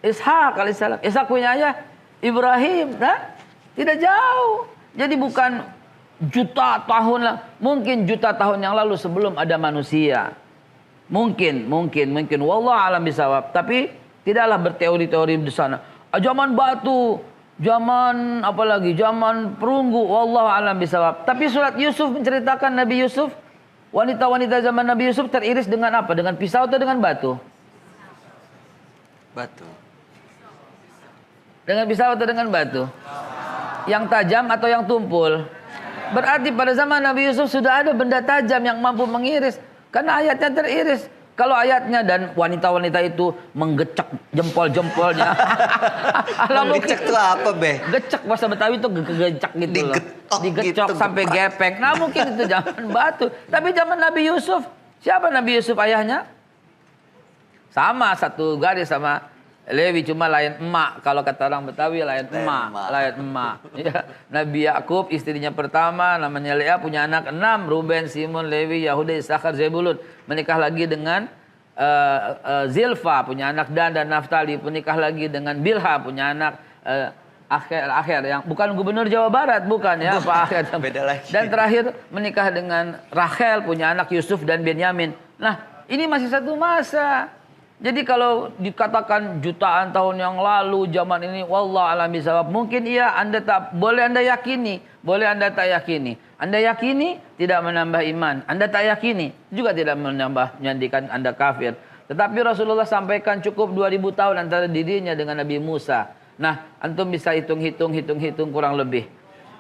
Ishak alaihissalam. Ishak punya ayah Ibrahim. Nah, tidak jauh. Jadi bukan juta tahun lah. Mungkin juta tahun yang lalu sebelum ada manusia. Mungkin. Wallah alam bisawab. Tapi tidaklah berteori-teori di sana. Zaman batu. Zaman apalagi zaman perunggu, wallahu alam bisawab. Tapi surat Yusuf menceritakan Nabi Yusuf, wanita-wanita zaman Nabi Yusuf teriris dengan apa? Dengan pisau atau dengan batu? Batu. Dengan pisau atau dengan batu? Yang tajam atau yang tumpul? Berarti pada zaman Nabi Yusuf sudah ada benda tajam yang mampu mengiris. Karena ayatnya teriris. Kalau ayatnya dan wanita-wanita itu menggecek jempol-jempolnya. Menggecek itu apa, Be? Gecek bahasa Betawi itu gegecek gitu loh. Digecok gitu, sampai gepeng. Nah mungkin itu zaman batu. Tapi zaman Nabi Yusuf, siapa Nabi Yusuf ayahnya? Sama, satu garis sama Lewi, cuma lain emak. Kalau kata orang Betawi lain emak. Lain emak. Ya. Nabi Yakub istrinya pertama namanya Lea, punya anak 6. Ruben, Simon, Lewi, Yahuda, Isakhar, Zebulun. Menikah lagi dengan Zilfa, punya anak Dan dan Naftali. Menikah lagi dengan Bilha, punya anak akhir yang bukan gubernur Jawa Barat, bukan ya Pak Akhir. Beda lagi. Dan terakhir menikah dengan Rachel, punya anak Yusuf dan Benyamin. Nah, ini masih satu masa. Jadi kalau dikatakan jutaan tahun yang lalu zaman ini, wallah alam bisawab, mungkin iya, Anda tak boleh, Anda yakini, boleh Anda tak yakini. Anda yakini tidak menambah iman, Anda tak yakini juga tidak menjadikan Anda kafir. Tetapi Rasulullah sampaikan cukup 2000 tahun antara dirinya dengan Nabi Musa. Nah, antum bisa hitung kurang lebih.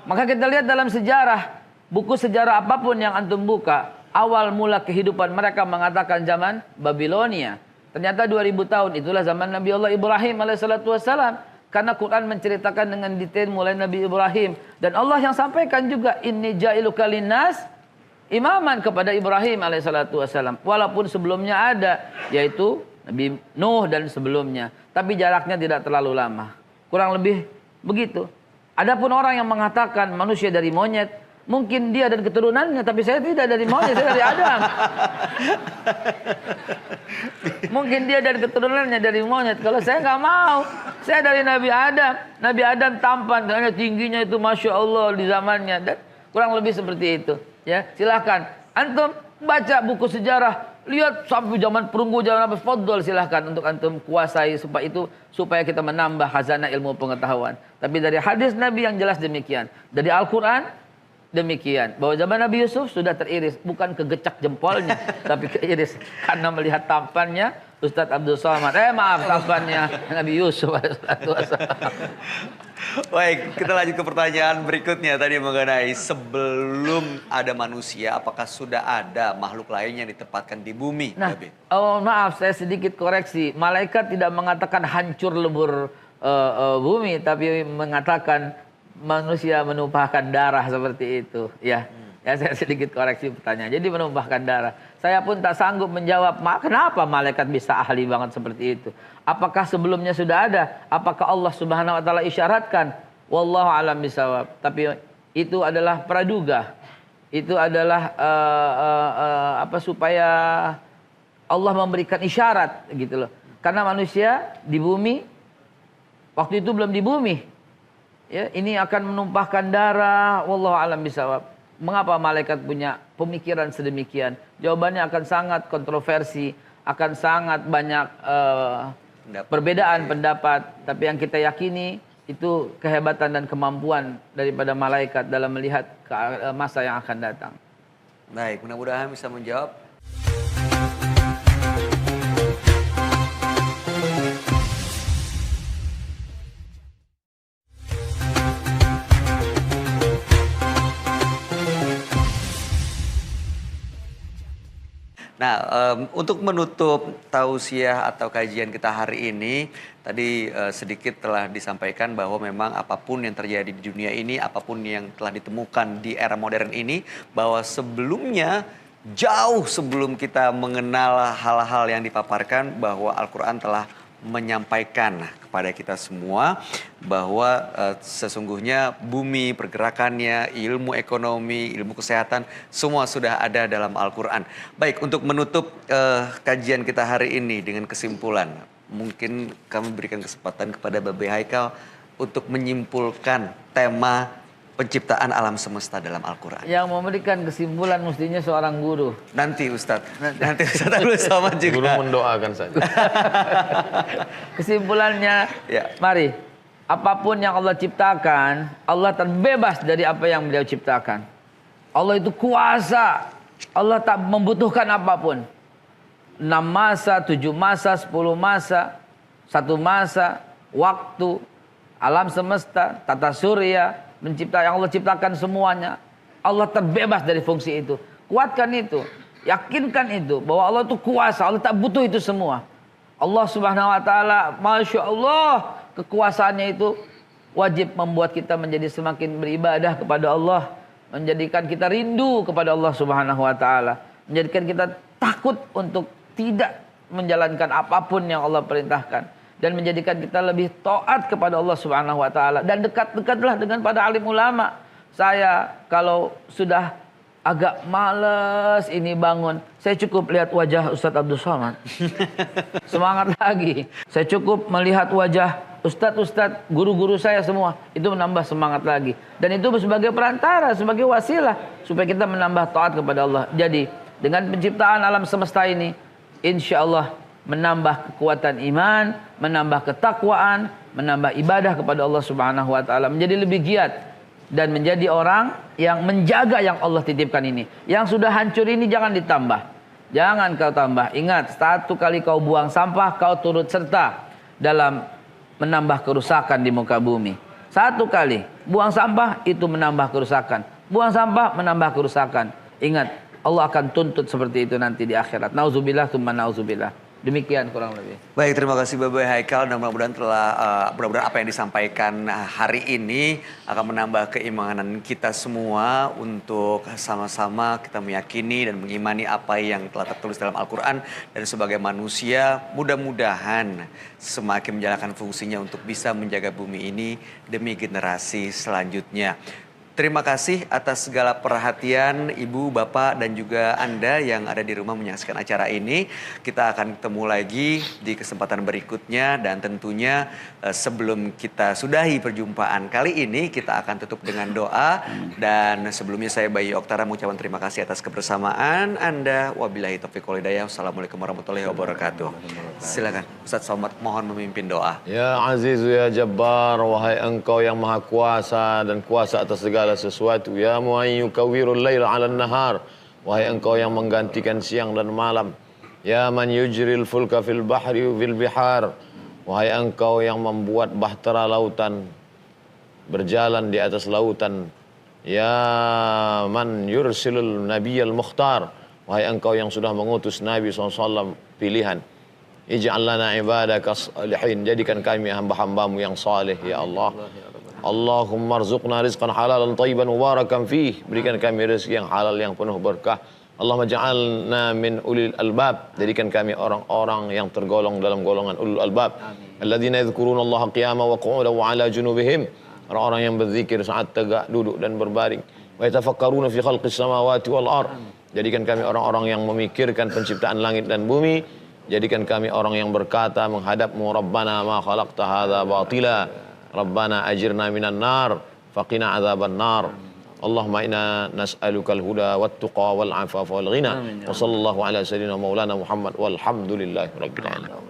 Maka kita lihat dalam sejarah, buku sejarah apapun yang antum buka, awal mula kehidupan mereka mengatakan zaman Babilonia. Ternyata 2000 tahun itulah zaman Nabi Allah Ibrahim alaihissalatu wassalam. Karena Quran menceritakan dengan detail mulai Nabi Ibrahim. Dan Allah yang sampaikan juga, inni ja'iluka linnas imaman kepada Ibrahim alaihissalatu wassalam. Walaupun sebelumnya ada, yaitu Nabi Nuh dan sebelumnya. Tapi jaraknya tidak terlalu lama. Kurang lebih begitu. Adapun orang yang mengatakan manusia dari monyet, mungkin dia dan keturunannya, tapi saya tidak dari monyet, saya dari Adam. Mungkin dia dan keturunannya dari monyet. Kalau saya nggak mau, saya dari Nabi Adam. Nabi Adam tampan, karena tingginya itu masya Allah di zamannya. Dan kurang lebih seperti itu. Ya, silahkan. Antum baca buku sejarah, lihat sampai zaman perunggu, zaman apa, fadol silahkan untuk antum kuasai supaya kita menambah khazanah ilmu pengetahuan. Tapi dari hadis Nabi yang jelas demikian. Dari Al-Quran demikian, bahwa zaman Nabi Yusuf sudah teriris, bukan kegecak jempolnya, tapi keiris karena melihat tampannya Ustadz Abdul Somad. Tampannya Nabi Yusuf. Baik, kita lanjut ke pertanyaan berikutnya tadi mengenai sebelum ada manusia, apakah sudah ada makhluk lain yang ditempatkan di bumi? Nah, oh maaf, saya sedikit koreksi. Malaikat tidak mengatakan hancur lebur bumi, tapi mengatakan manusia menumpahkan darah seperti itu, ya. Ya, saya sedikit koreksi pertanyaan. Jadi menumpahkan darah. Saya pun tak sanggup menjawab, kenapa malaikat bisa ahli banget seperti itu? Apakah sebelumnya sudah ada? Apakah Allah Subhanahu wa taala isyaratkan? Wallahu alam bisawab. Tapi itu adalah praduga. Itu adalah supaya Allah memberikan isyarat gitu loh. Karena manusia di bumi waktu itu belum di bumi. Ya, ini akan menumpahkan darah, wallahu alam bisawab. Mengapa malaikat punya pemikiran sedemikian? Jawabannya akan sangat kontroversi, akan sangat banyak perbedaan pendapat. Tapi yang kita yakini itu kehebatan dan kemampuan daripada malaikat dalam melihat masa yang akan datang. Baik, mudah-mudahan bisa menjawab. Nah, untuk menutup tausiah atau kajian kita hari ini, tadi sedikit telah disampaikan bahwa memang apapun yang terjadi di dunia ini, apapun yang telah ditemukan di era modern ini, bahwa sebelumnya, jauh sebelum kita mengenal hal-hal yang dipaparkan, bahwa Al-Quran telah menyampaikan kepada kita semua bahwa sesungguhnya bumi, pergerakannya, ilmu ekonomi, ilmu kesehatan, semua sudah ada dalam Al-Quran. Baik, untuk menutup kajian kita hari ini dengan kesimpulan, mungkin kami berikan kesempatan kepada Babe Haikal untuk menyimpulkan tema penciptaan alam semesta dalam Al-Quran. Yang memberikan kesimpulan mestinya seorang guru. Nanti Ustadz Abdul Somad juga. Guru mendoakan saja. Kesimpulannya, Ya. mari, apapun yang Allah ciptakan, Allah terbebas dari apa yang beliau ciptakan. Allah itu kuasa. Allah tak membutuhkan apapun. 6 masa, 7 masa, 10 masa, 1 masa, waktu, alam semesta, tata surya, yang Allah ciptakan semuanya. Allah terbebas dari fungsi itu. Kuatkan itu. Yakinkan itu. Bahwa Allah itu kuasa. Allah tak butuh itu semua. Allah Subhanahu wa ta'ala, Masya Allah, kekuasaannya itu wajib membuat kita menjadi semakin beribadah kepada Allah. Menjadikan kita rindu kepada Allah Subhanahu wa ta'ala. Menjadikan kita takut untuk tidak menjalankan apapun yang Allah perintahkan. Dan menjadikan kita lebih taat kepada Allah Subhanahu wa taala dan dekat-dekatlah dengan para alim ulama. Saya kalau sudah agak males ini bangun, saya cukup lihat wajah Ustadz Abdul Somad. Semangat lagi. Saya cukup melihat wajah ustadz-ustadz, guru-guru saya semua, itu menambah semangat lagi. Dan itu sebagai perantara, sebagai wasilah supaya kita menambah taat kepada Allah. Jadi dengan penciptaan alam semesta ini, insya Allah menambah kekuatan iman, menambah ketakwaan, menambah ibadah kepada Allah Subhanahu wa taala, menjadi lebih giat dan menjadi orang yang menjaga yang Allah titipkan ini. Yang sudah hancur ini jangan ditambah. Jangan kau tambah. Ingat, 1 kali kau buang sampah, kau turut serta dalam menambah kerusakan di muka bumi. 1 kali buang sampah itu menambah kerusakan. Buang sampah menambah kerusakan. Ingat, Allah akan tuntut seperti itu nanti di akhirat. Nauzubillah tsumma nauzubillah. Demikian kurang lebih. Baik, terima kasih Babe Haikal dan mudah-mudahan mudah-mudahan apa yang disampaikan hari ini akan menambah keimanan kita semua untuk sama-sama kita meyakini dan mengimani apa yang telah tertulis dalam Al-Quran, dan sebagai manusia mudah-mudahan semakin menjalankan fungsinya untuk bisa menjaga bumi ini demi generasi selanjutnya. Terima kasih atas segala perhatian Ibu, Bapak, dan juga Anda yang ada di rumah menyaksikan acara ini. Kita akan ketemu lagi di kesempatan berikutnya, dan tentunya sebelum kita sudahi perjumpaan kali ini, kita akan tutup dengan doa. Dan sebelumnya saya Bayu Oktara mengucapkan terima kasih atas kebersamaan Anda. Wabillahi taufiq wal hidayah. Wassalamualaikum warahmatullahi wabarakatuh. Silakan Ustadz Somad, mohon memimpin doa. Ya Azizu ya Jabbar, wahai Engkau yang maha kuasa dan kuasa atas segala sesuatu. Ya Mu'ayyu kawirul laila 'alan nahar, wahai Engkau yang menggantikan siang dan malam. Ya man yujril fulka fil bahri fil bihar, wahai Engkau yang membuat bahtera lautan berjalan di atas lautan. Ya man yursilul nabiyyal mukhtar, wahai Engkau yang sudah mengutus Nabi SAW pilihan. Ij'al lana ibadaka salihin, jadikan kami hamba-hambamu yang saleh ya Allah. Allahumma arzuqna rizqan halalan thayyiban mubarakan fih. Berikan kami rezeki yang halal yang penuh berkah. Allahumma ja'alna min ulil albab. Jadikan kami orang-orang yang tergolong dalam golongan ulul albab. Alladzina yadhkuruna Allah qiyaman wa qu'udan wa 'ala junubihim. Orang-orang yang berzikir saat tegak, duduk dan berbaring. Wa yatafakkaruna fi khalqis samawati wal ard. Jadikan kami orang-orang yang memikirkan penciptaan langit dan bumi. Jadikan kami orang yang berkata menghadapmu, Rabbana ma khalaqta hadza batila. Rabbana ajirna minan nar. Faqina adzaban nar. Allahumma inna nas'alukal huda wat tuqa wal afafa wal ghina. Wa sallallahu ala sayyidina maulana Muhammad walhamdulillahi rabbil alamin.